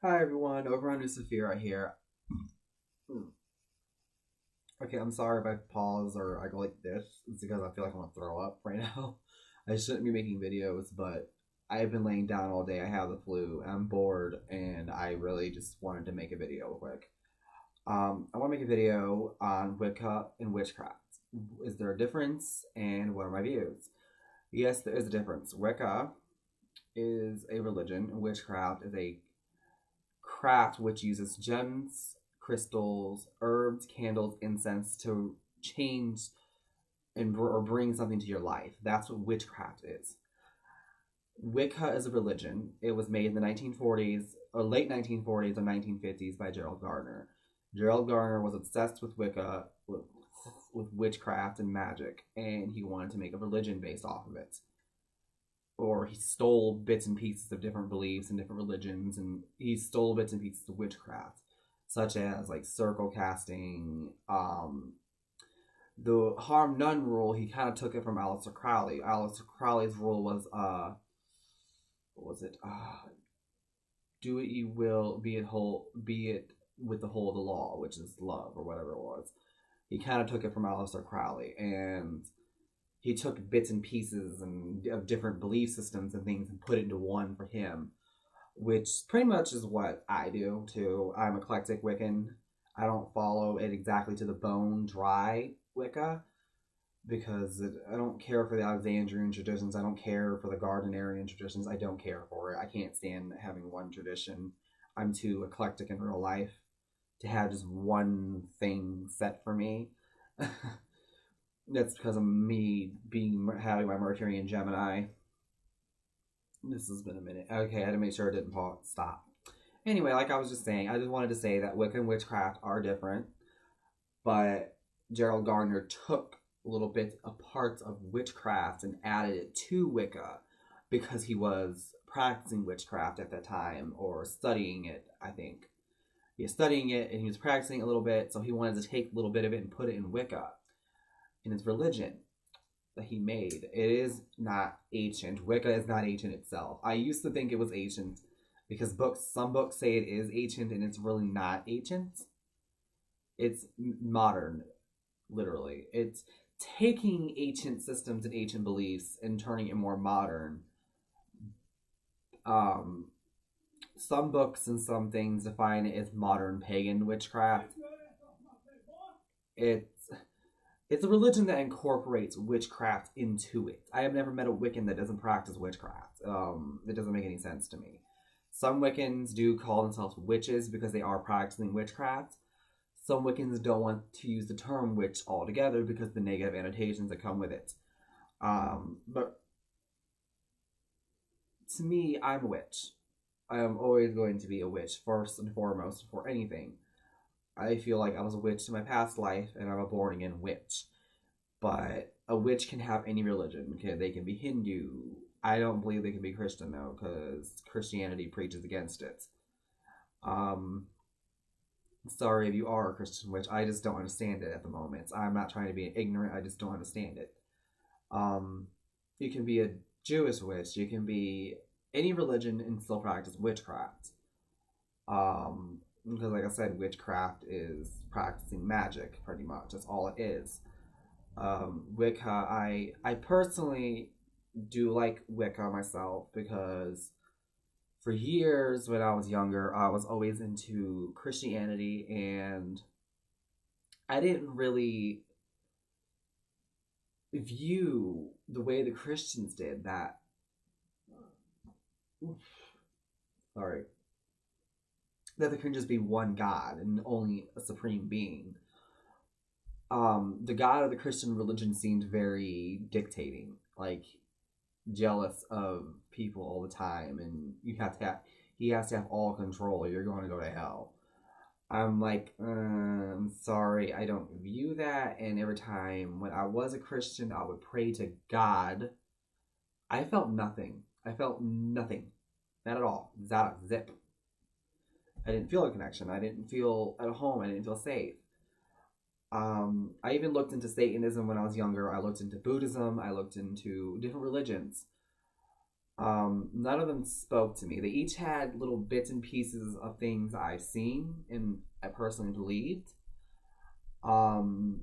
Hi everyone, over on Nusafira here. Okay, I'm sorry if I pause or I go like this. It's because I feel like I want to throw up right now. I shouldn't be making videos, but I've been laying down all day. I have the flu. I'm bored, and I really just wanted to make a video real quick. I want to make a video on Wicca and witchcraft. Is there a difference, and what are my views? Yes, there is a difference. Wicca is a religion, and witchcraft is a craft which uses gems, crystals, herbs, candles, incense to change or bring something to your life. That's what witchcraft is. Wicca is a religion. It was made in the 1940s or late 1940s or 1950s by Gerald Gardner. Gerald Gardner was obsessed with Wicca, with witchcraft and magic, and he wanted to make a religion based off of it. Or he stole bits and pieces of different beliefs and different religions, and he stole bits and pieces of witchcraft, such as like circle casting, the harm none rule. He kind of took it from Aleister Crowley. Aleister Crowley's rule was what was it? Do what you will, be it with the whole of the law, which is love or whatever it was. He kind of took it from Aleister Crowley, and he took bits and pieces and of different belief systems and things and put it into one for him, which pretty much is what I do too. I'm eclectic Wiccan. I don't follow it exactly to the bone dry Wicca because I don't care for the Alexandrian traditions. I don't care for the Gardnerian traditions. I don't care for it. I can't stand having one tradition. I'm too eclectic in real life to have just one thing set for me. That's because of me having my Mercury in Gemini. This has been a minute. Okay, I had to make sure it didn't stop. Anyway, like I was just saying, I just wanted to say that Wicca and witchcraft are different, but Gerald Gardner took little bits of parts of witchcraft and added it to Wicca because he was practicing witchcraft at that time or studying it, I think. He was studying it and he was practicing a little bit, so he wanted to take a little bit of it and put it in Wicca, in his religion that he made. It is not ancient. Wicca is not ancient itself. I used to think it was ancient because some books say it is ancient and it's really not ancient. It's modern, literally. It's taking ancient systems and ancient beliefs and turning it more modern. Um, some books and some things define it as modern pagan witchcraft. It's it's a religion that incorporates witchcraft into it. I have never met a Wiccan that doesn't practice witchcraft. It doesn't make any sense to me. Some Wiccans do call themselves witches because they are practicing witchcraft. Some Wiccans don't want to use the term witch altogether because of the negative annotations that come with it. But to me, I'm a witch. I am always going to be a witch, first and foremost, for anything. I feel like I was a witch in my past life, and I'm a born again witch. But a witch can have any religion. Okay, they can be Hindu. I don't believe they can be Christian though, because Christianity preaches against it. Um, Sorry if you are a Christian witch. I just don't understand it at the moment. I'm not trying to be ignorant. I just don't understand it. Um, you can be a Jewish witch. You can be any religion and still practice witchcraft. Because like I said, witchcraft is practicing magic, pretty much. That's all it is. Wicca, I personally do like Wicca myself because for years when I was younger, I was always into Christianity and I didn't really view the way the Christians did that. Sorry. That there can just be one God and only a supreme being. The God of the Christian religion seemed very dictating, like jealous of people all the time, and he has to have all control. Or you're going to go to hell. I'm like, I'm sorry, I don't view that. And every time when I was a Christian, I would pray to God. I felt nothing. I felt nothing, not at all. Zap zip. I didn't feel a connection. I didn't feel at home. I didn't feel safe. I even looked into Satanism when I was younger. I looked into Buddhism. I looked into different religions. None of them spoke to me. They each had little bits and pieces of things I've seen and I personally believed. Um,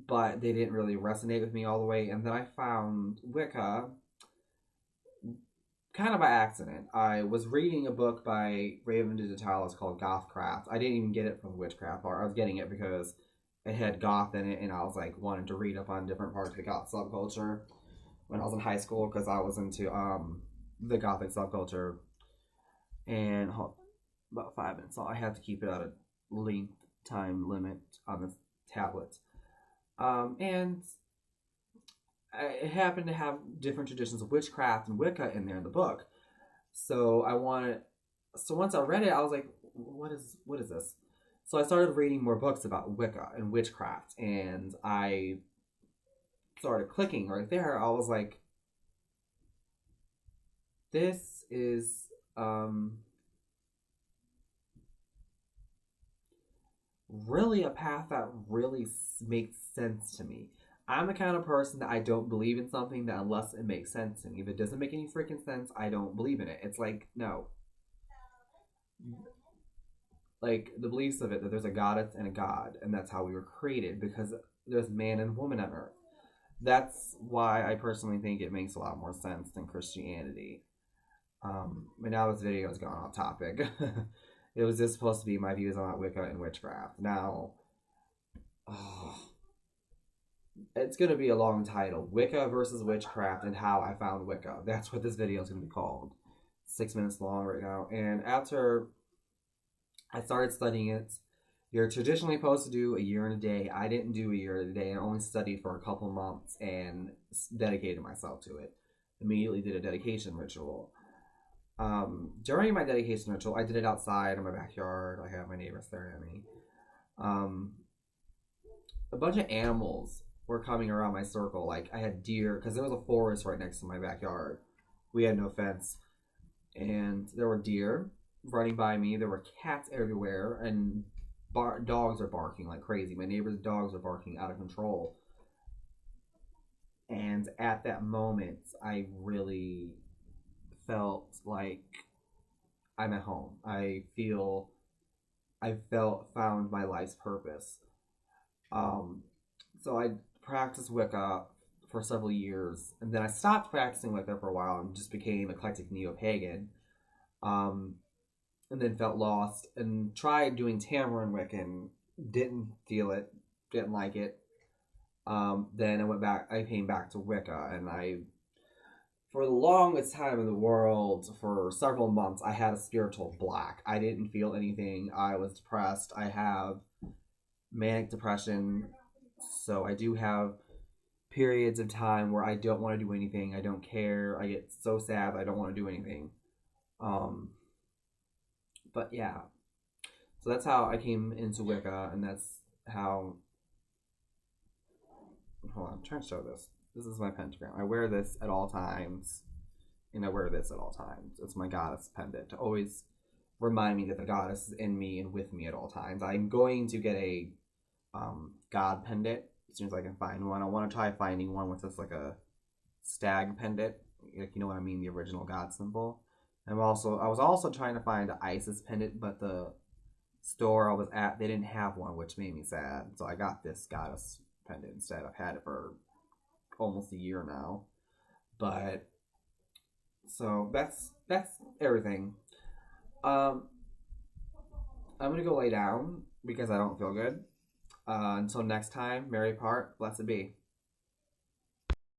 but they didn't really resonate with me all the way. And then I found Wicca kind of by accident. I was reading a book by Raven Digitalis called Gothcraft. I didn't even get it from the Witchcraft part. I was getting it because it had goth in it, and I was like wanting to read up on different parts of the goth subculture when I was in high school because I was into the gothic subculture. And about 5 minutes, so I have to keep it at a length time limit on the tablet. And it happened to have different traditions of witchcraft and Wicca in there in the book. So once I read it, I was like, what is this? So I started reading more books about Wicca and witchcraft, and I started clicking right there. I was like, this is really a path that really makes sense to me. I'm the kind of person that I don't believe in something that unless it makes sense to me. If it doesn't make any freaking sense, I don't believe in it. It's like, no. Like, the beliefs of it, that there's a goddess and a god, and that's how we were created, because there's man and woman on earth. That's why I personally think it makes a lot more sense than Christianity. But now this video has gone off topic. It was just supposed to be my views on Wicca and witchcraft. Now, it's going to be a long title. Wicca versus witchcraft and how I found Wicca. That's what this video is going to be called. 6 minutes long right now. And after I started studying it, you're traditionally supposed to do a year and a day. I didn't do a year and a day. I only studied for a couple months and dedicated myself to it. Immediately did a dedication ritual. During my dedication ritual, I did it outside in my backyard. I have my neighbors staring at me. A bunch of animals were coming around my circle. Like, I had deer, because there was a forest right next to my backyard. We had no fence. And there were deer running by me. There were cats everywhere, and dogs are barking like crazy. My neighbor's dogs are barking out of control. And at that moment, I really felt like I'm at home. Found my life's purpose. So I practiced Wicca for several years, and then I stopped practicing Wicca for a while and just became eclectic neo-pagan. And then felt lost and tried doing Tamarin Wiccan, didn't feel it, didn't like it. Then I came back to Wicca, and for the longest time in the world, for several months, I had a spiritual block. I didn't feel anything. I was depressed. I have manic depression, so I do have periods of time where I don't want to do anything. I don't care. I get so sad I don't want to do anything. But yeah, so that's how I came into Wicca, and that's how. Hold on, I'm trying to show this. This is my pentagram. I wear this at all times, and I wear this at all times. It's my goddess pendant to always remind me that the goddess is in me and with me at all times. I'm going to get a god pendant as soon as I can find one. I want to try finding one with just like a stag pendant, like, you know what I mean, the original god symbol. I was also trying to find an Isis pendant, but the store I was at, they didn't have one, which made me sad. So I got this goddess pendant instead. I've had it for almost a year now. But so that's everything. I'm gonna go lay down because I don't feel good. Until next time, merry part, blessed be.